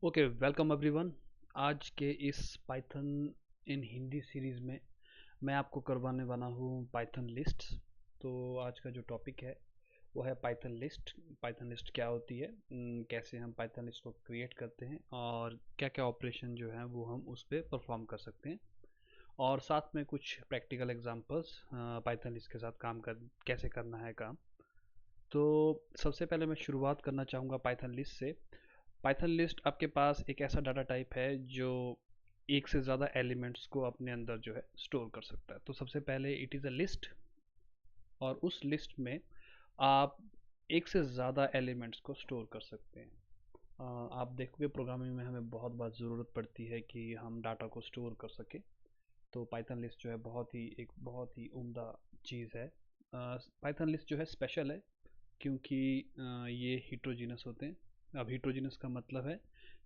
Okay, welcome everyone. आज के इस पाइथन इन हिंदी सीरीज़ में मैं आपको करवाने वाला हूँ पाइथन लिस्ट्स। तो आज का जो टॉपिक है वो है पाइथन लिस्ट। पाइथन लिस्ट क्या होती है, कैसे हम पाइथन लिस्ट को क्रिएट करते हैं और क्या क्या ऑपरेशन जो है वो हम उस पर परफॉर्म कर सकते हैं, और साथ में कुछ प्रैक्टिकल एग्जांपल्स पाइथन लिस्ट के साथ काम कर कैसे करना है काम। तो सबसे पहले मैं शुरुआत करना चाहूँगा पाइथन लिस्ट से। पाइथन लिस्ट आपके पास एक ऐसा डाटा टाइप है जो एक से ज़्यादा एलिमेंट्स को अपने अंदर जो है स्टोर कर सकता है। तो सबसे पहले इट इज़ अ लिस्ट, और उस लिस्ट में आप एक से ज़्यादा एलिमेंट्स को स्टोर कर सकते हैं। आप देखोगे प्रोग्रामिंग में हमें बहुत बार ज़रूरत पड़ती है कि हम डाटा को स्टोर कर सकें। तो पाइथन लिस्ट जो है बहुत ही उम्दा चीज़ है। पाइथन लिस्ट जो है स्पेशल है क्योंकि ये हिट्रोजीनस होते हैं। अब हिट्रोजीनस का मतलब है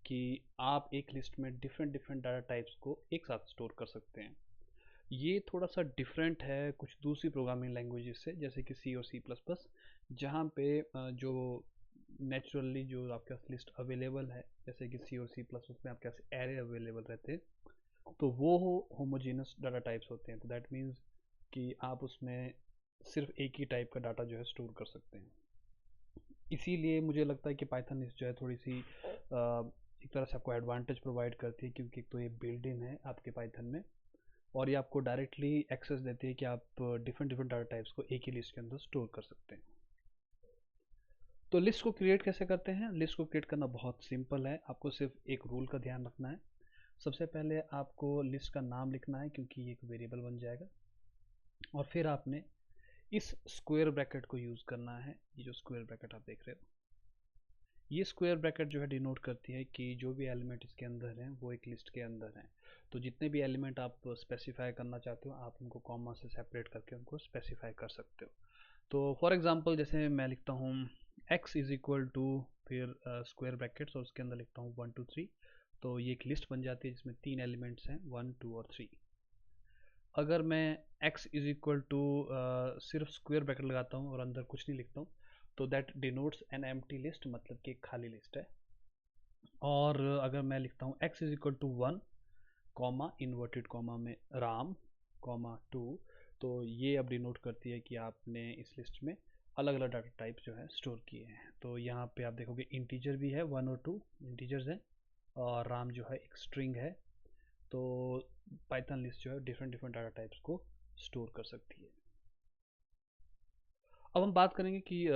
कि आप एक लिस्ट में डिफरेंट डिफरेंट डाटा टाइप्स को एक साथ स्टोर कर सकते हैं। ये थोड़ा सा डिफरेंट है कुछ दूसरी प्रोग्रामिंग लैंग्वेजेस से, जैसे कि सी और सी प्लस प्लस, जहाँ पे जो नेचुरली जो आपके पास लिस्ट अवेलेबल है, जैसे कि सी और सी प्लस उसमें आपके पास एरे अवेलेबल रहते हैं, तो वो होमोजीनस डाटा टाइप्स होते हैं। तो दैट मीन्स कि आप उसमें सिर्फ एक ही टाइप का डाटा जो है स्टोर कर सकते हैं। इसीलिए मुझे लगता है कि पाइथन इस जो है थोड़ी सी एक तरह से आपको एडवांटेज प्रोवाइड करती है, क्योंकि एक तो ये बिल्ड इन है आपके पाइथन में, और ये आपको डायरेक्टली एक्सेस देती है कि आप डिफरेंट डिफरेंट डाटा टाइप्स को एक ही लिस्ट के अंदर स्टोर कर सकते हैं। तो लिस्ट को क्रिएट कैसे करते हैं? लिस्ट को क्रिएट करना बहुत सिंपल है। आपको सिर्फ एक रूल का ध्यान रखना है। सबसे पहले आपको लिस्ट का नाम लिखना है, क्योंकि ये एक वेरिएबल बन जाएगा। और फिर आपने इस स्क्वायर ब्रैकेट को यूज़ करना है। ये जो स्क्वायर ब्रैकेट आप देख रहे हो, ये स्क्वायर ब्रैकेट जो है डिनोट करती है कि जो भी एलिमेंट इसके अंदर हैं वो एक लिस्ट के अंदर हैं। तो जितने भी एलिमेंट आप स्पेसिफाई करना चाहते हो, आप उनको कॉमा से सेपरेट करके उनको स्पेसिफाई कर सकते हो। तो फॉर एग्जांपल जैसे मैं लिखता हूँ x इज इक्वल टू, फिर स्क्वायर ब्रैकेट्स, और उसके अंदर लिखता हूँ 1 2 3। तो ये एक लिस्ट बन जाती है जिसमें 3 एलिमेंट्स हैं, 1 2 और 3। अगर मैं x इज इक्वल टू सिर्फ स्क्वायर ब्रैकेट लगाता हूँ और अंदर कुछ नहीं लिखता हूँ, तो that denotes an empty list, मतलब कि एक खाली लिस्ट है। और अगर मैं लिखता हूँ x is equal to 1 comma inverted comma में राम कॉमा 2, तो ये अब डिनोट करती है कि आपने इस लिस्ट में अलग अलग डाटा टाइप जो है स्टोर किए हैं। तो यहाँ पे आप देखोगे इंटीजर भी है, 1 और 2 इंटीजर्स हैं, और राम जो है एक स्ट्रिंग है। तो पाइथन लिस्ट जो है डिफरेंट डिफरेंट डाटा टाइप्स को स्टोर कर सकती है। अब हम बात करेंगे कि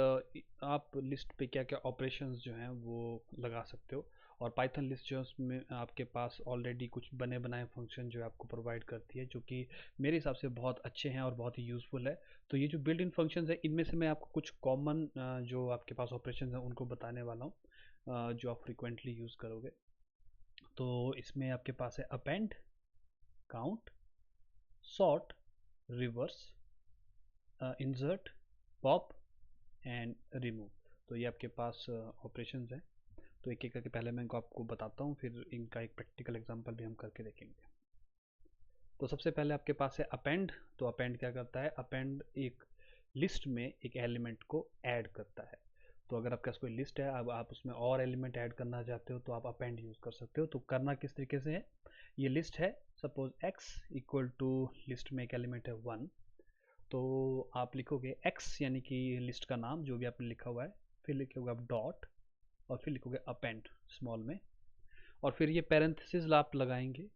आप लिस्ट पे क्या क्या ऑपरेशंस जो हैं वो लगा सकते हो। और पाइथन लिस्ट जो है उसमें आपके पास ऑलरेडी कुछ बने बनाए फंक्शन जो आपको प्रोवाइड करती है, जो कि मेरे हिसाब से बहुत अच्छे हैं और बहुत ही यूज़फुल है। तो ये जो बिल्ट इन फंक्शंस है, इनमें से मैं आपको कुछ कॉमन जो आपके पास ऑपरेशन है उनको बताने वाला हूँ, जो आप फ्रिक्वेंटली यूज़ करोगे। तो इसमें आपके पास है append, count, sort, reverse, insert, pop and remove. तो ये आपके पास ऑपरेशंस हैं। तो एक एक करके पहले मैं इनको आपको बताता हूँ, फिर इनका एक प्रैक्टिकल एग्जांपल भी हम करके देखेंगे। तो सबसे पहले आपके पास है अपेंड। तो अपेंड क्या करता है? अपेंड एक लिस्ट में एक एलिमेंट को ऐड करता है। तो अगर आपके पास कोई लिस्ट है, अब आप उसमें और एलिमेंट ऐड करना चाहते हो, तो आप अपेंड यूज़ कर सकते हो। तो करना किस तरीके से है? ये लिस्ट है, suppose x equal to, list में एक एलिमेंट है 1। तो आप लिखोगे x यानी कि लिस्ट का नाम जो भी आपने लिखा हुआ है, फिर लिखोगे आप डॉट, और फिर लिखोगे अपेंड स्मॉल में, और फिर ये पैरेंथेसिस आप लगाएंगे,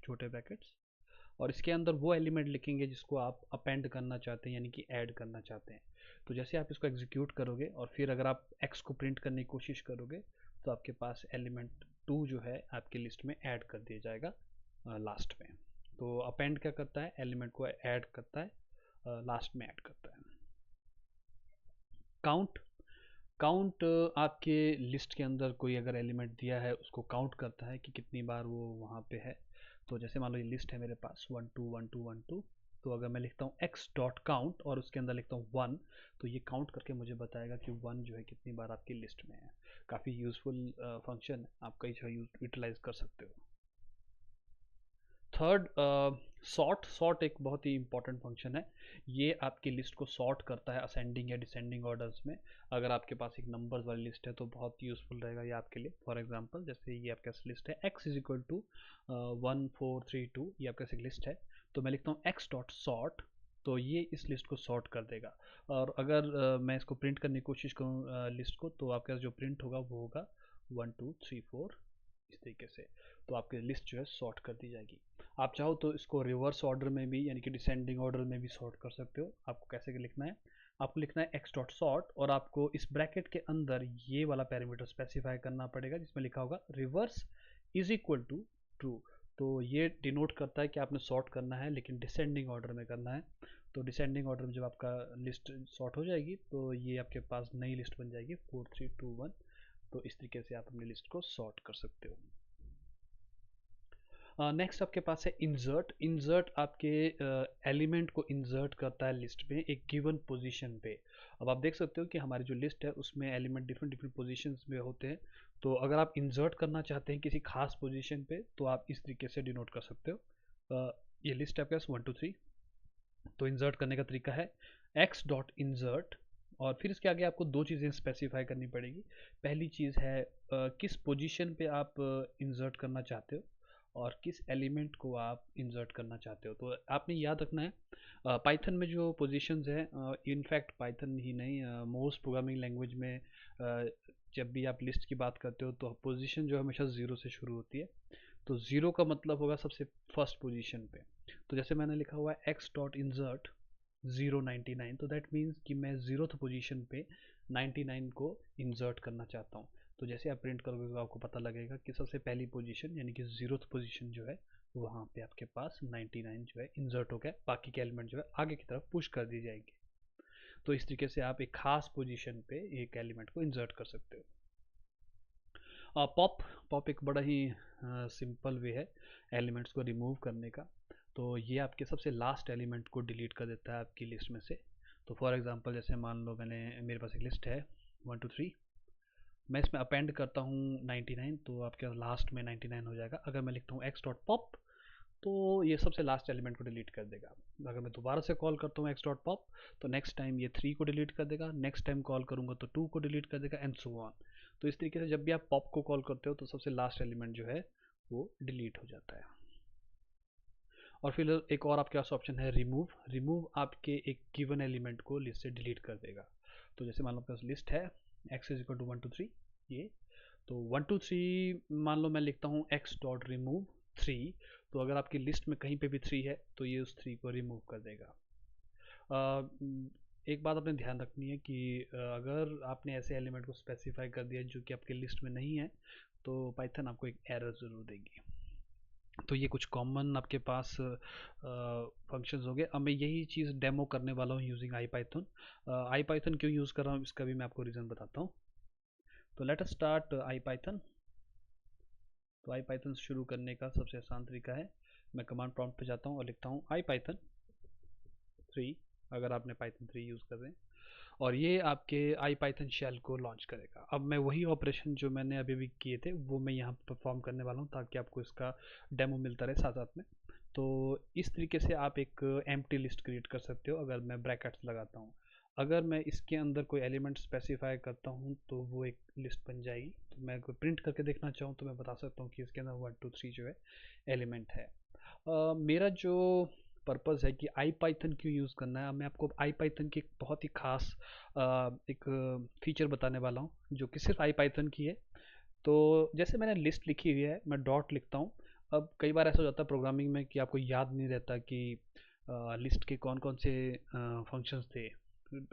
छोटे ब्रैकेट्स, और इसके अंदर वो एलिमेंट लिखेंगे जिसको आप अपेंड करना चाहते हैं, यानी कि ऐड करना चाहते हैं। तो जैसे आप इसको एग्जीक्यूट करोगे और फिर अगर आप x को प्रिंट करने की कोशिश करोगे, तो आपके पास एलिमेंट 2 जो है आपकी लिस्ट में ऐड कर दिया जाएगा लास्ट में। तो अपेंड क्या करता है? एलिमेंट को ऐड करता है, लास्ट में ऐड करता है। काउंट, काउंट आपके लिस्ट के अंदर कोई अगर एलिमेंट दिया है उसको काउंट करता है कि कितनी बार वो वहाँ पे है। तो जैसे मान लो ये लिस्ट है मेरे पास 1 2 1 2 1 2, तो अगर मैं लिखता हूँ x डॉट काउंट और उसके अंदर लिखता हूँ 1, तो ये काउंट करके मुझे बताएगा कि 1 जो है कितनी बार आपकी लिस्ट में है। काफ़ी यूज़फुल फंक्शन है, आप कई जगह यूटिलाइज कर सकते हो। थर्ड, सॉर्ट एक बहुत ही इंपॉर्टेंट फंक्शन है। ये आपकी लिस्ट को सॉर्ट करता है असेंडिंग या डिसेंडिंग ऑर्डर्स में। अगर आपके पास एक नंबर्स वाली लिस्ट है तो बहुत यूज़फुल रहेगा ये आपके लिए। फॉर एग्जांपल जैसे ये आपके पास लिस्ट है x इज इक्वल टू 1432, ये आपके पास एक लिस्ट है, तो मैं लिखता हूँ x डॉट सॉर्ट, तो ये इस लिस्ट को सॉर्ट कर देगा। और अगर मैं इसको प्रिंट करने की कोशिश करूँ लिस्ट को, तो आपके पास जो प्रिंट होगा वो होगा 1 2 3 4 इस तरीके से। तो आपकी लिस्ट जो है सॉर्ट कर दी जाएगी। आप चाहो तो इसको रिवर्स ऑर्डर में भी, यानी कि डिसेंडिंग ऑर्डर में भी सॉर्ट कर सकते हो। आपको कैसे लिखना है, आपको लिखना है x डॉट सॉर्ट, और आपको इस ब्रैकेट के अंदर ये वाला पैरामीटर स्पेसिफाई करना पड़ेगा जिसमें लिखा होगा reverse is equal to true. तो ये डिनोट करता है कि आपने सॉर्ट करना है लेकिन डिसेंडिंग ऑर्डर में करना है। तो डिसेंडिंग ऑर्डर में जब आपका लिस्ट सॉर्ट हो जाएगी तो ये आपके पास नई लिस्ट बन जाएगी 4321। तो इस तरीके से आप अपनी लिस्ट को सॉर्ट कर सकते हो। नेक्स्ट आपके पास है इंसर्ट। इंसर्ट आपके एलिमेंट को इंसर्ट करता है लिस्ट में एक गिवन पोजीशन पे। अब आप देख सकते हो कि हमारी जो लिस्ट है उसमें एलिमेंट डिफरेंट डिफरेंट पोजीशंस में होते हैं। तो अगर आप इंसर्ट करना चाहते हैं किसी खास पोजीशन पे तो आप इस तरीके से डिनोट कर सकते हो। ये लिस्ट है आपके पास 1 2 3। तो इंसर्ट करने का तरीका है x डॉट इंसर्ट, और फिर इसके आगे आपको दो चीज़ें स्पेसिफाई करनी पड़ेगी। पहली चीज़ है किस पोजीशन पे आप इंसर्ट करना चाहते हो और किस एलिमेंट को आप इंसर्ट करना चाहते हो। तो आपने याद रखना है पाइथन में जो पोजीशंस है, इनफैक्ट पाइथन ही नहीं, मोस्ट प्रोग्रामिंग लैंग्वेज में जब भी आप लिस्ट की बात करते हो तो पोजीशन जो हमेशा ज़ीरो से शुरू होती है। तो ज़ीरो का मतलब होगा सबसे फर्स्ट पोजीशन पे। तो जैसे मैंने लिखा हुआ है x डॉट इंसर्ट 099, तो दैट मीन्स कि मैं ज़ीरोथ पोजीशन पे 99 को इंसर्ट करना चाहता हूँ। तो जैसे आप प्रिंट करोगे तो आपको पता लगेगा कि सबसे पहली पोजीशन यानी कि ज़ीरोथ पोजीशन जो है वहाँ पे आपके पास 99 जो है इंसर्ट हो गया। बाकी के एलिमेंट जो है आगे की तरफ पुश कर दी जाएंगे। तो इस तरीके से आप एक खास पोजीशन पे एक एलिमेंट को इंसर्ट कर सकते हो। पॉप एक बड़ा ही सिंपल वे है एलिमेंट्स को रिमूव करने का। तो ये आपके सबसे लास्ट एलिमेंट को डिलीट कर देता है आपकी लिस्ट में से। तो फॉर एग्जांपल जैसे मान लो मेरे पास एक लिस्ट है 1 2 3, मैं इसमें अपेंड करता हूँ 99, तो आपके लास्ट में 99 हो जाएगा। अगर मैं लिखता हूँ x डॉट पॉप तो ये सबसे लास्ट एलिमेंट को डिलीट कर देगा। अगर मैं दोबारा से कॉल करता हूँ x डॉट पॉप तो नेक्स्ट टाइम ये 3 को डिलीट कर देगा, नेक्स्ट टाइम कॉल करूँगा तो 2 को डिलीट कर देगा, एंड सो ऑन। तो इस तरीके से जब भी आप पॉप को कॉल करते हो तो सबसे लास्ट एलिमेंट जो है वो डिलीट हो जाता है। और फिर एक और आपके पास ऑप्शन है रिमूव। रिमूव आपके एक गिवन एलिमेंट को लिस्ट से डिलीट कर देगा। तो जैसे मान लो आपके पास लिस्ट है x इज इक्वल टू 1 2 3, ये तो 1 2 3 मान लो मैं लिखता हूँ x डॉट रिमूव 3। तो अगर आपकी लिस्ट में कहीं पे भी 3 है तो ये उस 3 को रिमूव कर देगा। एक बात आपने ध्यान रखनी है कि अगर आपने ऐसे एलिमेंट को स्पेसिफाई कर दिया जो कि आपके लिस्ट में नहीं है तो पाइथन आपको एक एरर ज़रूर देगी। तो ये कुछ कॉमन आपके पास फंक्शंस हो गए। अब मैं यही चीज़ डेमो करने वाला हूँ यूजिंग आईपाइथन। आईपाइथन क्यों यूज़ कर रहा हूँ इसका भी मैं आपको रीज़न बताता हूँ। तो लेट अस स्टार्ट आईपाइथन। तो आईपाइथन शुरू करने का सबसे आसान तरीका है, मैं कमांड प्रॉम्प्ट पे जाता हूँ और लिखता हूँ आईपाइथन 3, अगर आपने पाइथन 3 यूज़ कर रहे हैं, और ये आपके आई पाइथन शेल को लॉन्च करेगा। अब मैं वही ऑपरेशन जो मैंने अभी भी किए थे वो मैं यहाँ परफॉर्म करने वाला हूँ ताकि आपको इसका डेमो मिलता रहे साथ साथ में। तो इस तरीके से आप एक एम्प्टी लिस्ट क्रिएट कर सकते हो। अगर मैं ब्रैकेट्स लगाता हूँ, अगर मैं इसके अंदर कोई एलिमेंट स्पेसिफाई करता हूँ तो वो एक लिस्ट बन जाएगी। तो मैं कोई प्रिंट करके देखना चाहूँ तो मैं बता सकता हूँ कि इसके अंदर 1 2 3 जो है एलिमेंट है। मेरा जो पर्पज़ है कि आई पाइथन क्यों यूज़ करना है, मैं आपको आई पाइथन की एक बहुत ही ख़ास एक फीचर बताने वाला हूँ जो कि सिर्फ आई पाइथन की है। तो जैसे मैंने लिस्ट लिखी हुई है, मैं डॉट लिखता हूँ। अब कई बार ऐसा हो जाता है प्रोग्रामिंग में कि आपको याद नहीं रहता कि लिस्ट के कौन कौन से फंक्शंस थे।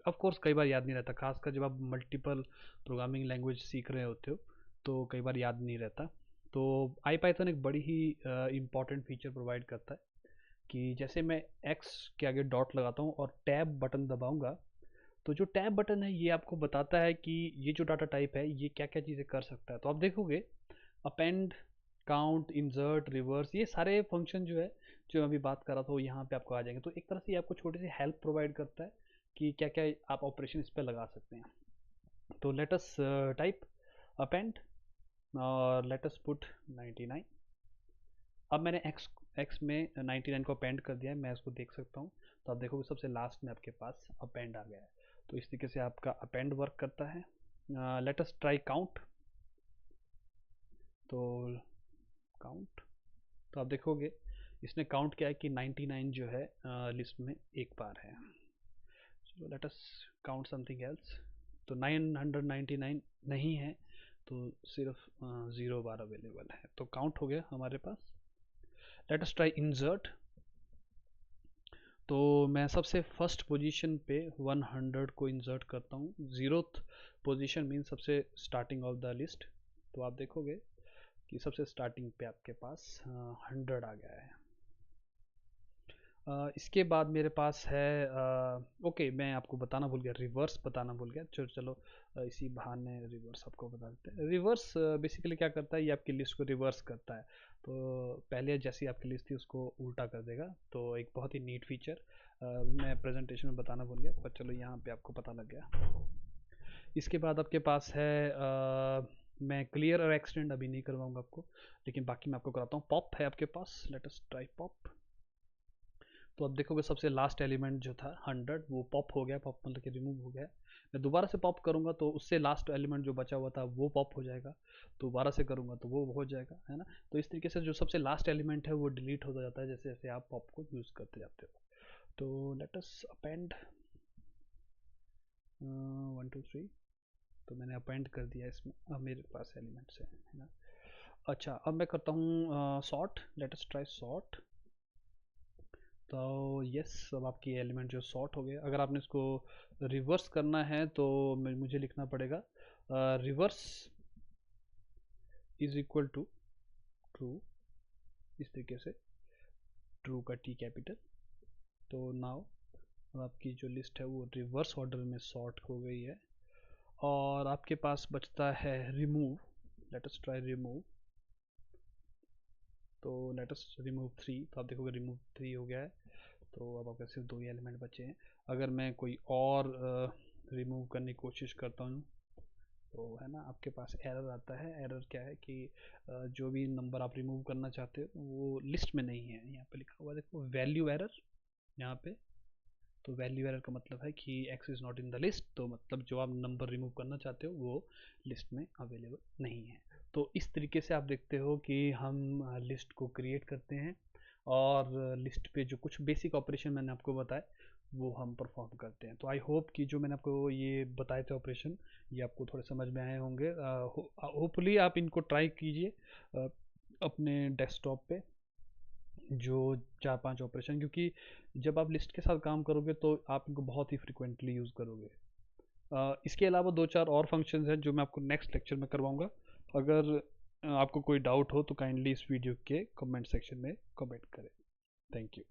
ऑफ कोर्स कई बार याद नहीं रहता, खासकर जब आप मल्टीपल प्रोग्रामिंग लैंग्वेज सीख रहे होते हो तो कई बार याद नहीं रहता। तो आई पाइथन एक बड़ी ही इम्पॉर्टेंट फीचर प्रोवाइड करता है कि जैसे मैं x के आगे डॉट लगाता हूँ और टैब बटन दबाऊंगा, तो जो टैब बटन है ये आपको बताता है कि ये जो डाटा टाइप है ये क्या क्या चीज़ें कर सकता है। तो आप देखोगे अपेंड, काउंट, इंसर्ट, रिवर्स, ये सारे फंक्शन जो है जो मैं अभी बात कर रहा था वो यहाँ पे आपको आ जाएंगे। तो एक तरह से ये आपको छोटी सी हेल्प प्रोवाइड करता है कि क्या क्या आप ऑपरेशन इस पर लगा सकते हैं। तो लेट अस टाइप अपेंड और लेट अस पुट 99। अब मैंने x एक्स में 99 को अपेंड कर दिया है, मैं इसको देख सकता हूँ। तो आप देखोगे सबसे लास्ट में आपके पास अपेंड आ गया है। तो इस तरीके से आपका अपेंड वर्क करता है। Late us try count. तो काउंट, तो आप देखोगे इसने काउंट किया है कि 99 जो है लिस्ट में एक बार है। So let us count something else. तो 999 नहीं है, तो सिर्फ 0 बार अवेलेबल है। तो काउंट हो गया हमारे पास। Let us try insert. तो मैं सबसे फर्स्ट पोजीशन पे 100 को इंसर्ट करता हूँ। 0th पोजीशन मीन सबसे स्टार्टिंग ऑफ द लिस्ट। तो आप देखोगे कि सबसे स्टार्टिंग पे आपके पास 100 आ गया है। इसके बाद मेरे पास है ओके, मैं आपको बताना भूल गया, रिवर्स बताना भूल गया। चलो इसी बहाने रिवर्स आपको बता देते हैं। रिवर्स बेसिकली क्या करता है, ये आपकी लिस्ट को रिवर्स करता है। तो पहले जैसी आपकी लिस्ट थी उसको उल्टा कर देगा। तो एक बहुत ही नीट फीचर मैं प्रेजेंटेशन में बताना भूल गया, पर चलो यहाँ पे आपको पता लग गया। इसके बाद आपके पास है मैं क्लियर और एक्सटेंड अभी नहीं करवाऊंगा आपको, लेकिन बाकी मैं आपको कराता हूँ। पॉप है आपके पास, लेट अस ट्राई पॉप। तो अब देखोगे सबसे लास्ट एलिमेंट जो था 100 वो पॉप हो गया। पॉप मतलब कि रिमूव हो गया। मैं दोबारा से पॉप करूंगा तो उससे लास्ट एलिमेंट जो बचा हुआ था वो पॉप हो जाएगा। दोबारा से करूंगा तो वो हो जाएगा, है ना। तो इस तरीके से जो सबसे लास्ट एलिमेंट है वो डिलीट होता जाता है जैसे जैसे आप पॉप को यूज़ करते जाते हो। तो लेट अस अपेंड 1 2 3। तो मैंने अपेंड कर दिया इसमें, अब मेरे पास एलिमेंट्स है ना। अच्छा, अब मैं करता हूँ sort. Late us try sort. तो यस, अब आपकी एलिमेंट जो सॉर्ट हो गए। अगर आपने इसको रिवर्स करना है तो मुझे लिखना पड़ेगा reverse is equal to true, इस तरीके से ट्रू का टी कैपिटल। तो नाउ आपकी जो लिस्ट है वो रिवर्स ऑर्डर में सॉर्ट हो गई है। और आपके पास बचता है remove. Late us try remove. तो लेट अस रिमूव 3। तो आप देखोगे रिमूव 3 हो गया है। तो अब आपके सिर्फ 2 ही एलिमेंट बचे हैं। अगर मैं कोई और रिमूव करने की कोशिश करता हूँ तो है ना, आपके पास एरर आता है। एरर क्या है कि जो भी नंबर आप रिमूव करना चाहते हो वो लिस्ट में नहीं है। यहाँ पे लिखा हुआ देखो वैल्यू एरर यहाँ पे। तो वैल्यू एरर का मतलब है कि x is not in the list. तो मतलब जो आप नंबर रिमूव करना चाहते हो वो लिस्ट में अवेलेबल नहीं है। तो इस तरीके से आप देखते हो कि हम लिस्ट को क्रिएट करते हैं और लिस्ट पे जो कुछ बेसिक ऑपरेशन मैंने आपको बताया वो हम परफॉर्म करते हैं। तो आई होप कि जो मैंने आपको ये बताए थे ऑपरेशन ये आपको थोड़े समझ में आए होंगे। होपफुली आप इनको ट्राई कीजिए अपने डेस्कटॉप पे, जो 4-5 ऑपरेशन, क्योंकि जब आप लिस्ट के साथ काम करोगे तो आप इनको बहुत ही फ्रिक्वेंटली यूज़ करोगे। इसके अलावा 2-4 और फंक्शंस हैं जो मैं आपको नेक्स्ट लेक्चर में करवाऊंगा। अगर आपको कोई डाउट हो तो काइंडली इस वीडियो के कमेंट सेक्शन में कमेंट करें। Thank you.